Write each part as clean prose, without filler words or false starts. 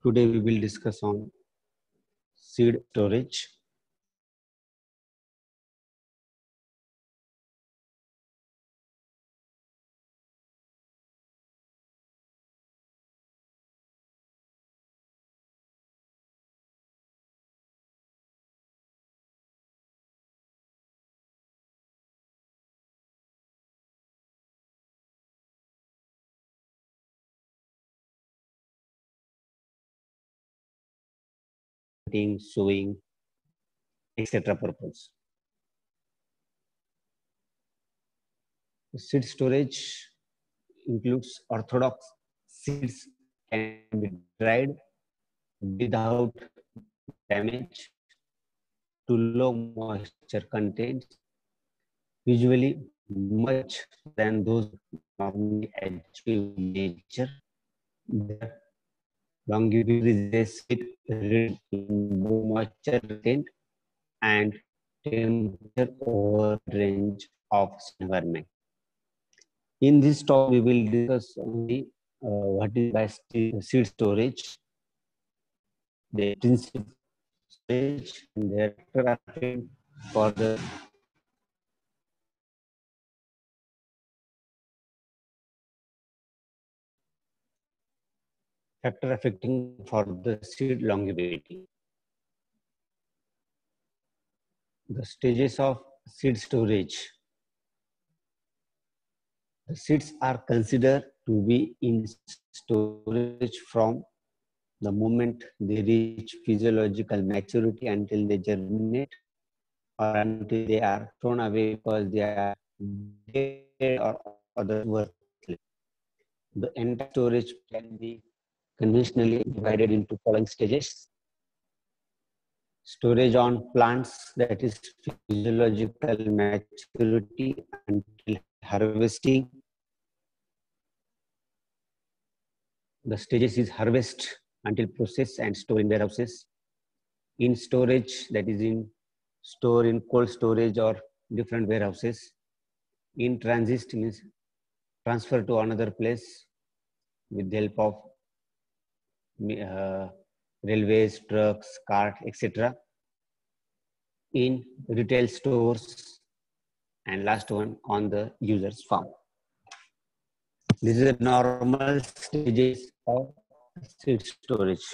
Today we will discuss on seed storage. Sowing, etc. purpose. Seed storage includes orthodox seeds can be dried without damage to low moisture content, usually much than those normally achieve in nature. The longevity is in low moisture content and temperature over range of environment. In this talk, we will discuss only what is best seed storage, the principle storage, and their factor for the factor affecting for the seed longevity. The stages of seed storage. The seeds are considered to be in storage from the moment they reach physiological maturity until they germinate or until they are thrown away because they are dead or other worthless. The entire storage can be conventionally divided into following stages. Storage on plants, that is physiological maturity until harvesting. The stages is harvest until process and store in warehouses. In storage, that is in store in cold storage or different warehouses. In transit means transfer to another place with the help of railways, trucks, cart, etc. In retail stores, and last one on the user's farm. This is the normal stages of seed storage.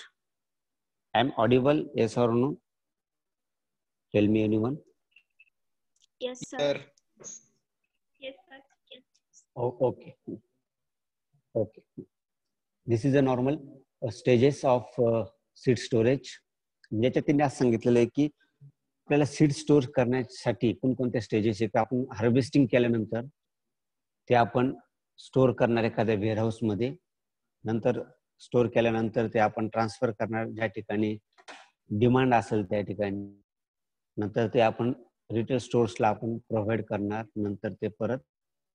I am audible, yes or no? Tell me, anyone. Yes, sir. Yes, sir. Yes. Oh, okay. Okay. This is the normal stages of seed storage. ज्याच्यात त्यांनी असं सांगितलेलं आहे की आपल्याला seed store करण्यासाठी कोणकोणत्या stages आहेत. आपण हार्वेस्टिंग केल्यानंतर ते आपण स्टोर करणार एखाद्या वेअरहाऊस मध्ये, नंतर स्टोर केल्यानंतर ते आपण ट्रान्सफर करणार ज्या ठिकाणी डिमांड असेल त्या ठिकाणी, नंतर ते आपण रिटेल स्टोर्सला आपण प्रोव्हाइड करणार, नंतर ते परत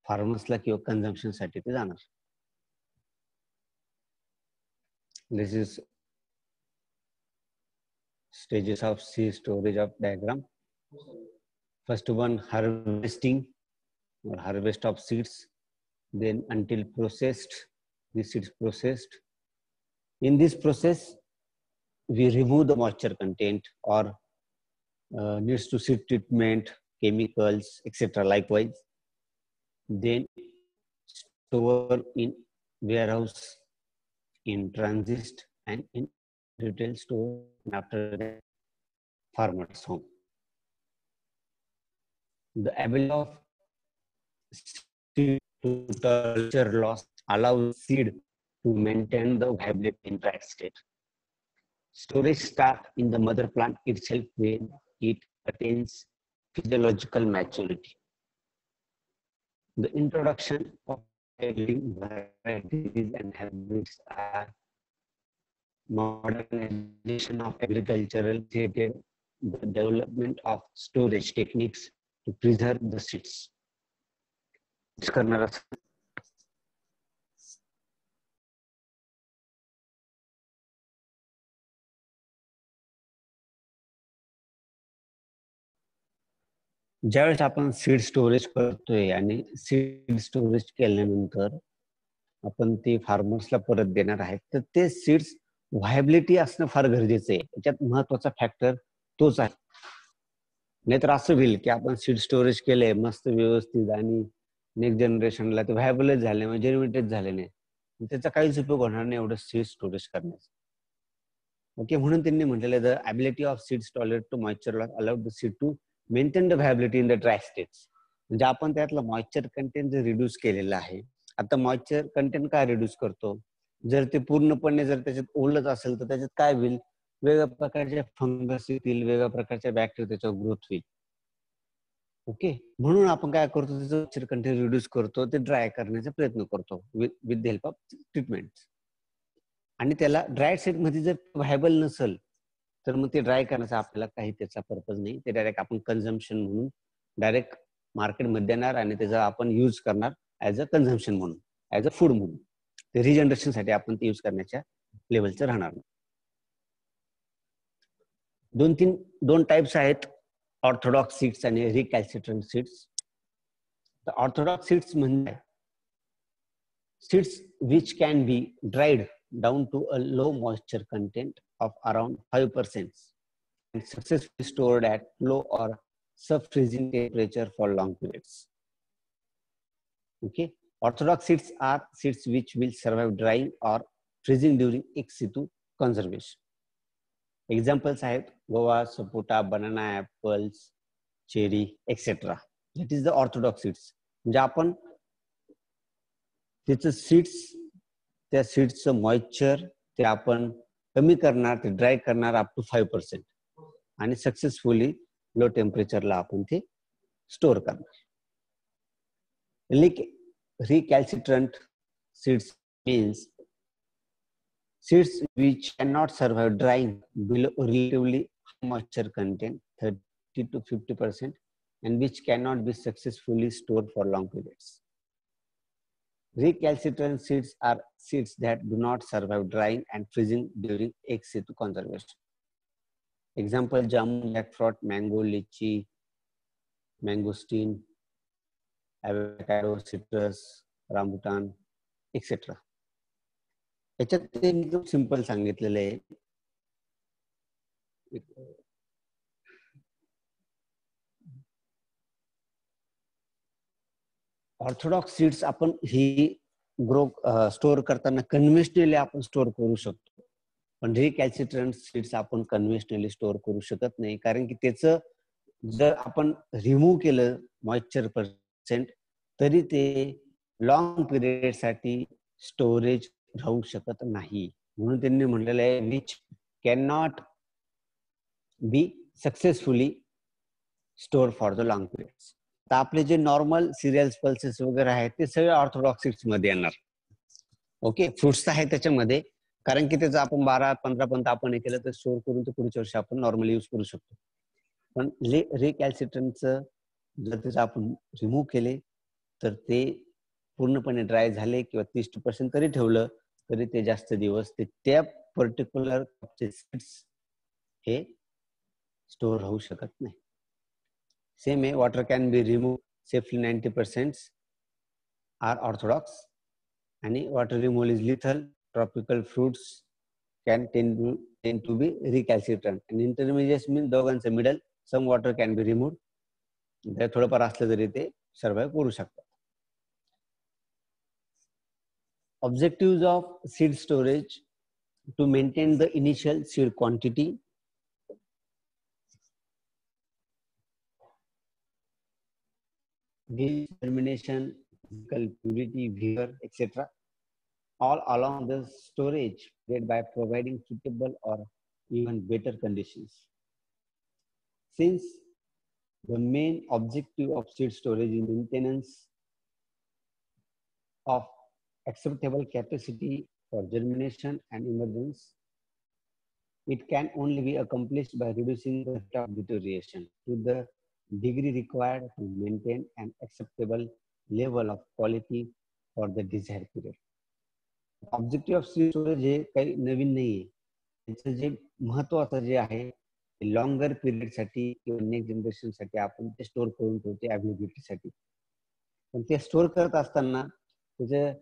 फार्मर्सला किंवा कन्झम्पशन साठी ते जाणार. This is stages of seed storage of diagram. First one, harvesting or harvest of seeds. Then until processed, the seeds processed. In this process, we remove the moisture content or needs to seed treatment, chemicals, etc. Likewise, then store in warehouse, in transit, and in retail store, and after that, farmer's home. The ability of seed to culture loss allows seed to maintain the viability in right state. Storage starts in the mother plant itself when it attains physiological maturity. The introduction of varieties and hybrids are modernization of agricultural created the development of storage techniques to preserve the seeds. ज्यावेळेस आपण seed storage करतोय आणि seed storage केल्यानंतर आपण ते फार्मर्सला परत देणार आहेत, तर ते सीड्स व्हायबिलिटी असणं फार गरजेचं आहे. याच्यात महत्वाचा फॅक्टर तोच आहे. नाहीतर असं होईल की आपण सीड स्टोरेज केलंय मस्त व्यवस्थित आणि नेक्स्ट जनरेशनला ते व्हायबलच झाले नाही, जेन्युइनच झाले नाही, त्याचा काहीच उपयोग होणार नाही एवढं सीड स्टोरेज करण्याचा. ओके, म्हणून त्यांनी म्हटलेलं the ability of seeds tolerate to moisture loss allowed the seed to maintain the viability in the dry states. म्हणजे आपण त्यातलं मॉइश्चर कंटेंट जर रिड्यूस केलेलं आहे. आता मॉइश्चर कंटेंट काय रिड्यूस करतो, जर ते पूर्णपणे जर त्याच्यात ओलच असेल तर त्याच्यात काय होईल, वेगवेगळ्या प्रकारच्या फंगस येतील, वेगवेगळ्या प्रकारच्या बॅक्टेरिया त्याच्यावर ग्रोथ होईल. ओके, म्हणून आपण काय करतो, त्याचं मॉइश्चर कंटेंट रिड्यूस करतो, ते ड्राय करण्याचा प्रयत्न करतो with the help of treatment. आणि त्याला ड्राय स्टेट मध्ये जर व्हायबल नसेल तर मग ते ड्राय करण्याचा आपल्याला काही त्याचा पर्पज नाही. ते डायरेक्ट आपण कन्झम्पशन म्हणून डायरेक्ट मार्केटमध्ये देणार आणि त्याचा आपण यूज करणार ऍज अ कन्झम्पशन म्हणून, ऍज अ फूड म्हणून. ते रिजनरेशन साठी आपण ते यूज करण्याच्या लेवलचं राहणार नाही. दोन टाइप्स आहेत, ऑर्थोडॉक्स सीड्स आणि रिकॅल्सिट्रंट सीड्स. तर ऑर्थोडॉक्स सीड्स म्हणजे seeds which can be dried down to a low moisture content of around 5% and successfully stored at low or sub-freezing temperature for long periods. Okay, orthodox seeds are seeds which will survive drying or freezing during ex situ conservation. Examples are guava, sapota, banana, apples, cherry, etc. That is the orthodox seeds. म्हणजे आपण त्याचं seeds, त्या सीड्सचं moisture ते आपण कमी करणार, ते dry करणार अप टू 5% आणि सक्सेसफुली लो टेम्परेचरला आपण ते स्टोर करणार. Recalcitrant seeds means seeds which cannot survive drying below relatively high moisture content 30 to 50% and which cannot be successfully stored for long periods. Recalcitrant seeds are seeds that do not survive drying and freezing during ex situ conservation. Example: jamun, jackfruit, mango, lychee, mangosteen, avocado, citrus, rambutan, etc. याच्यात ते एकदम simple सांगितलेलं आहे. Orthodox seeds आपण ही store करताना conventionally आपण store करू शकतो, पण रिकॅल्सिट्रंट सीड्स आपण कन्व्हेन्शनली स्टोर करू शकत नाही, कारण की त्याचं जर आपण रिमूव्ह केलं मॉइश्चर पर्सेंट तरी ते लॉंग पिरियड साठी स्टोरेज राहू शकत नाही. म्हणून त्यांनी म्हटलेलं आहे which can not be successfully store for the long periods. तर आपले जे नॉर्मल सिरियल्स, पल्सेस वगैरे आहेत ते सगळे ऑर्थोडॉक्स सीड्स मध्ये येणार. ओके, फ्रुट्स आहे त्याच्यामध्ये, कारण की त्याचं आपण 12-15 पर्यंत आपण हे केलं तर स्टोर करून ते पुढच्या वर्षी आपण नॉर्मली यूज करू शकतो. पण रिकॅल्सिट्रंटचं जर त्याचं आपण रिमूव्ह केले तर ते पूर्णपणे ड्राय झाले किंवा 30% तरी ठेवलं तरी ते जास्त दिवस ते त्या पर्टिक्युलर सीड्स हे स्टोर होऊ शकत नाही. Same way, water can be removed safely 90% are orthodox, and water removal is lethal. Tropical fruits can tend to be recalcitrant. And intermediates means दोघांचं middle. Some water can be removed. ते थोडंफार असलं तरी ते survive करू शकतात. Objectives of seed storage: to maintain the initial seed quantity, germination, physical purity, vigor, etc. all along the storage period by providing suitable or even better conditions. Since the main objective of seed storage is maintenance of acceptable capacity for germination and emergence, it can only be accomplished by reducing the rate of deterioration to the degree required to maintain an acceptable level of quality for the desired period. Objective of seed storage हे काही नवीन नाहीये. त्याचं जे महत्वाचं जे आहे longer period साठी किंवा next generation साठी आपण ते स्टोर करून ठेवतो अवेलेबिलिटी साठी. पण ते स्टोर करत असताना त्याचं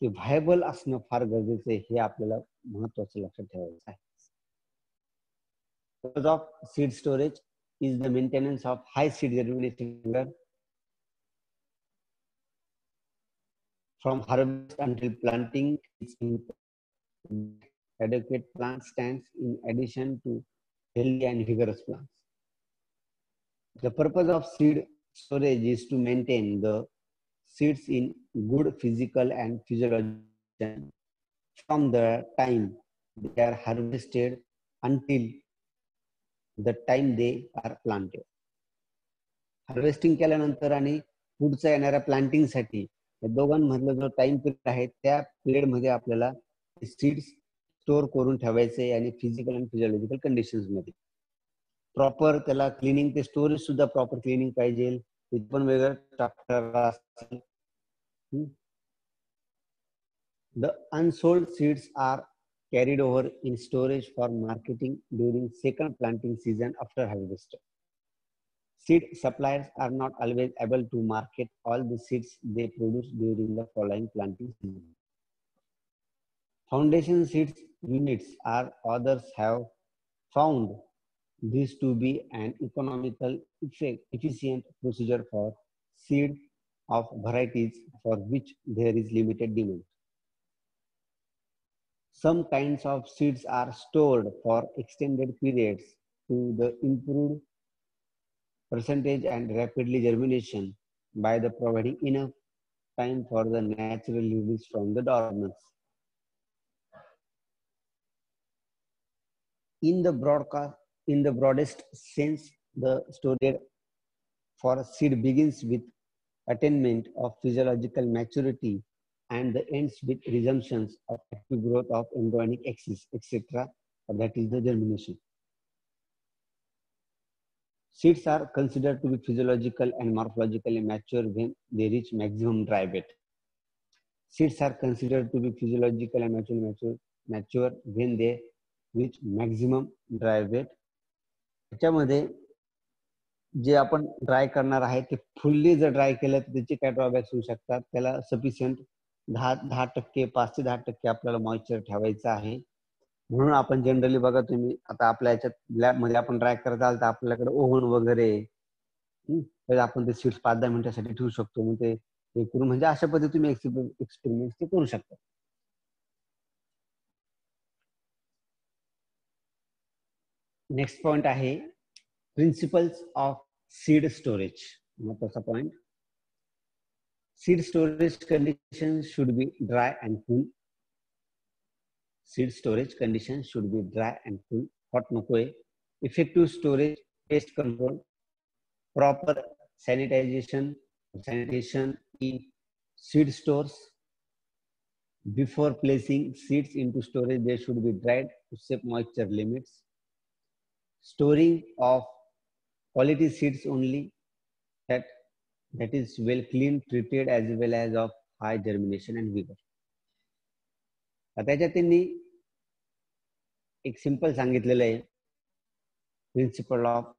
ते व्हायबल असणं फार गरजेचं आहे हे आपल्याला महत्वाचं लक्षात ठेवायचं आहे. Purpose of seed storage is the maintenance of high seed germination from harvest until planting. It's adequate plant stands in addition to healthy and vigorous plants. The purpose of seed storage is to maintain the seeds in good physical and physiological condition from the time they are harvested until the time they are planted. Harvesting केल्यानंतर आणि पुढच्या येणाऱ्या planting साठी या दोघांमधला जो time period आहे त्या period मध्ये आपल्याला सीड्स स्टोर करून ठेवायचे आणि फिजिकल आणि फिजिओलॉजिकल कंडिशन्स मध्ये प्रॉपर त्याला क्लिनिंग ते स्टोरेज सुद्धा प्रॉपर क्लिनिंग पाहिजे. ते पण वेगळं टाकणार. The unsold seeds are carried over in storage for marketing during second planting season after harvest. Seed suppliers are not always able to market all the seeds they produce during the following planting season. Foundation seeds units or others have found this to be an economical, efficient procedure for seed of varieties for which there is limited demand. Some kinds of seeds are stored for extended periods to the improved percentage and rapidly germination by the providing enough time for the natural release from the dormants. In the broadest sense, the storage for seed begins with attainment of physiological maturity and the ends with resumptions of active growth of embryonic axis, etc. That is the germination. Seeds are considered to be physiological and morphologically mature when they reach maximum dry weight. Seeds are considered to be physiological and mature when they reach maximum dry weight. त्याच्यामध्ये जे आपण dry करणार आहे ते fully जर dry केलं तर त्याचे काय ड्रॉबॅक्स होऊ शकतात. त्याला सफिशियंट 10% 5 ते 10% आपल्याला मॉइश्चर ठेवायचं आहे. म्हणून आपण जनरली बघा तुम्ही आता आपल्या याच्यात लॅब मध्ये आपण ड्राय करत आल तर आपल्याकडे ओव्हन वगैरे तर आपण ते सीड्स 5-10 मिनिटांसाठी ठेवू शकतो. मग ते करून म्हणजे अशा पद्धतीने तुम्ही एक्सपेरिमेंट ते करू शकता. नेक्स्ट पॉइंट आहे प्रिन्सिपल्स ऑफ सीड स्टोरेज. महत्वाचा point. Seed storage condition should be dry and cool. Seed storage condition should be dry and cool. Hot नकोय. Effective storage, pest control, proper sanitation in seed stores. Before placing seeds into storage, they should be dried to save moisture limits. Storing of quality seeds only that is well cleaned, treated as well as of high germination and vigor. त्याच्यात त्यांनी एक simple सांगितलेलं आहे principle of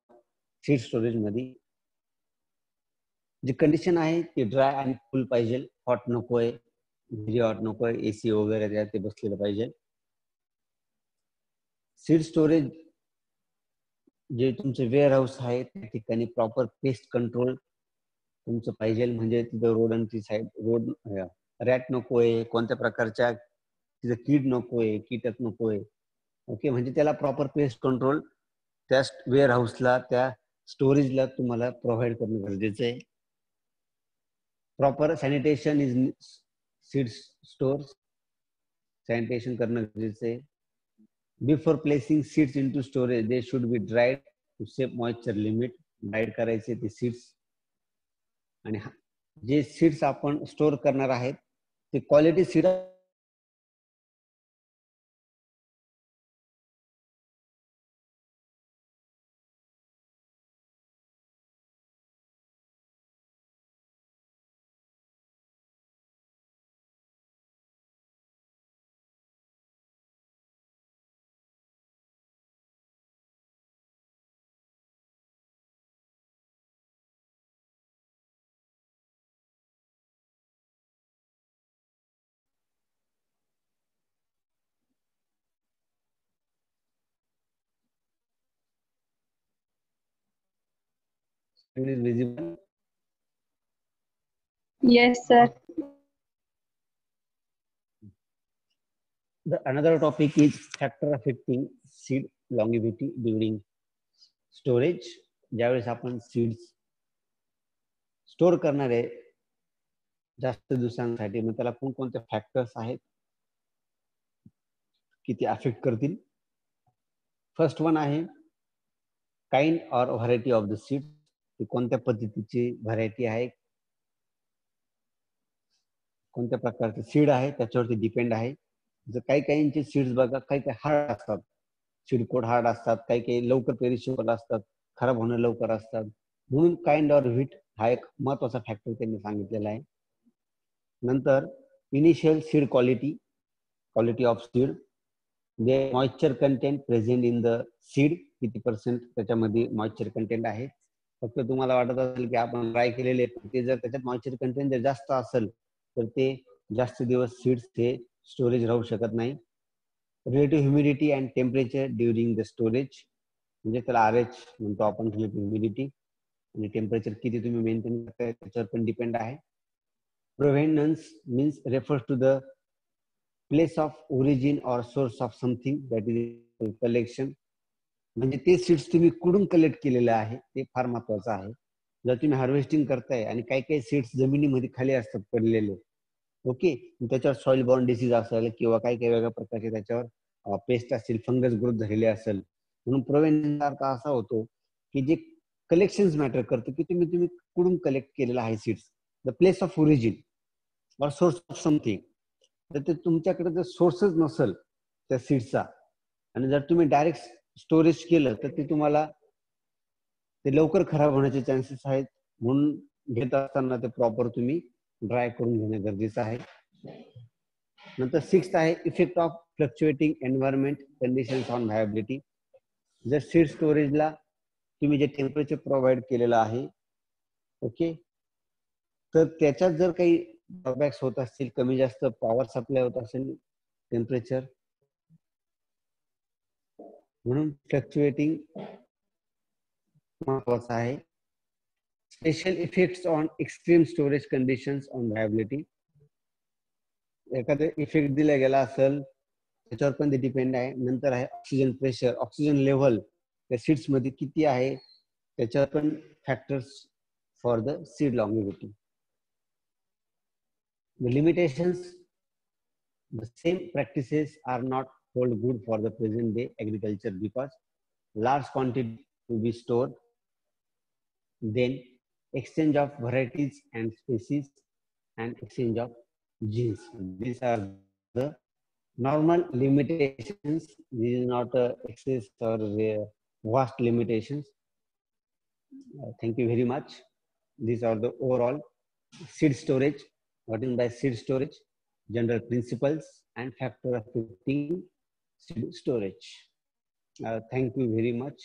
seed storage मध्ये. जी condition आहे ती dry आणि cool पाहिजे. हॉट नकोय, व्हेरी हॉट नकोय, एसी वगैरे त्यात ते बसलेलं पाहिजे. सीड स्टोरेज जे तुमचे वेअर हाऊस आहे त्या ठिकाणी प्रॉपर पेस्ट कंट्रोल तुमचं पाहिजे. म्हणजे तिथं रोडांची साईड रॅट नकोय, कोणत्या प्रकारच्या तिथं कीड नकोय, कीटक नकोय. ओके, म्हणजे त्याला प्रॉपर पेस्ट कंट्रोल त्या वेअर हाऊसला त्या स्टोरेजला तुम्हाला प्रोव्हाइड करणं गरजेचं आहे. Proper sanitation is seed stores. Sanitation करणं गरजेचं आहे. Before placing seeds into storage they should be dried to save moisture limit. Dried करायचे ते सीड्स. आणि जे सीड्स आपण स्टोर करणार आहेत ते quality seed is visible? Yes, sir. The another topic is factor affecting seed longevity during storage. ज्यावेळेस आपण seeds store करणार आहे जास्त दिवसांसाठी, मग त्याला कोणकोणते फॅक्टर्स आहेत की ते अफेक्ट करतील. फर्स्ट वन आहे काइंड और व्हरायटी ऑफ द सीड. कोणत्या पद्धतीची व्हरायटी आहे, कोणत्या प्रकारचे सीड आहे त्याच्यावरती डिपेंड आहे. जर काही काहींचे सीड्स बघा, काही काही हार्ड असतात, सीड कोड हार्ड असतात, काही काही लवकर पेरिशेबल असतात, खराब होणं लवकर असतात. म्हणून काइंड और व्हीट हा एक महत्वाचा फॅक्टर त्यांनी सांगितलेला आहे. नंतर initial seed quality of seed, they moisture content present in the seed, किती पर्सेंट त्याच्यामध्ये मॉइश्चर कंटेंट आहे. फक्त तुम्हाला वाटत असेल की आपण ट्राय केलेले, ते जर त्याच्यात मॉइश्चर कंटेंट जर जास्त असेल तर ते जास्त दिवस सीड्स हे स्टोरेज राहू शकत नाही. Relative humidity and temperature during the storage, म्हणजे त्याला RH म्हणतो आपण, रिलेटिव्ह ह्युमिडिटी आणि टेम्परेचर किती तुम्ही मेंटेन करताय त्याच्यावर पण डिपेंड आहे. Provenance means refers to the place of origin और source of something, that is collection. म्हणजे ते सीड्स तुम्ही कुठून कलेक्ट केलेले आहे ते फार महत्वाचं आहे. जर तुम्ही हार्वेस्टिंग करताय आणि काही काही सीड्स जमिनीमध्ये खाली असतात पडलेले, ओके, त्याच्यावर सॉइल बॉर्न डिसीज असेल किंवा काही काही वेगळ्या प्रकारचे त्याच्यावर पेस्ट असतील, फंगस ग्रोथ झालेले असेल, म्हणून प्रोव्हेनन्स अर्थ असा होतो की जे कलेक्शन्स मॅटर करतं की तुम्ही कुठून कलेक्ट केलेला आहे seeds, the place of origin और सोर्स ऑफ समथिंग. तर ते तुमच्याकडे जर सोर्सच नसेल त्या सीड्सचा आणि जर तुम्ही डायरेक्ट स्टोरेज केलं तर ते तुम्हाला ते लवकर खराब होण्याचे चान्सेस आहेत. म्हणून घेत असताना ते प्रॉपर तुम्ही ड्राय करून घेणं गरजेचं आहे. नंतर 6th आहे effect of fluctuating environment conditions on viability. जर सीड स्टोरेजला तुम्ही जे टेम्परेचर प्रोव्हाइड केलेलं आहे, ओके, तर त्याच्यात जर काही ड्रॉबॅक्स होत असतील, कमी जास्त पॉवर सप्लाय होत असेल, टेम्परेचर, म्हणून फ्लक्च्युएटिंग महत्वाचं आहे. Special effects on extreme storage conditions on viability. एखादा इफेक्ट दिला गेला असेल त्याच्यावर पण ते डिपेंड आहे. नंतर आहे ऑक्सिजन प्रेशर, ऑक्सिजन लेव्हल त्या सीड्स मध्ये किती आहे त्याच्यावर पण factors for the seed longevity. The limitations, the same practices are not hold good for the present day agriculture because large quantity to be stored, then exchange of varieties and species and exchange of genes. These are the normal limitations. This is not excess or vast limitations. Thank you very much. These are the overall seed storage. What is by seed storage, general principles and factor affecting seed storage. Thank you very much.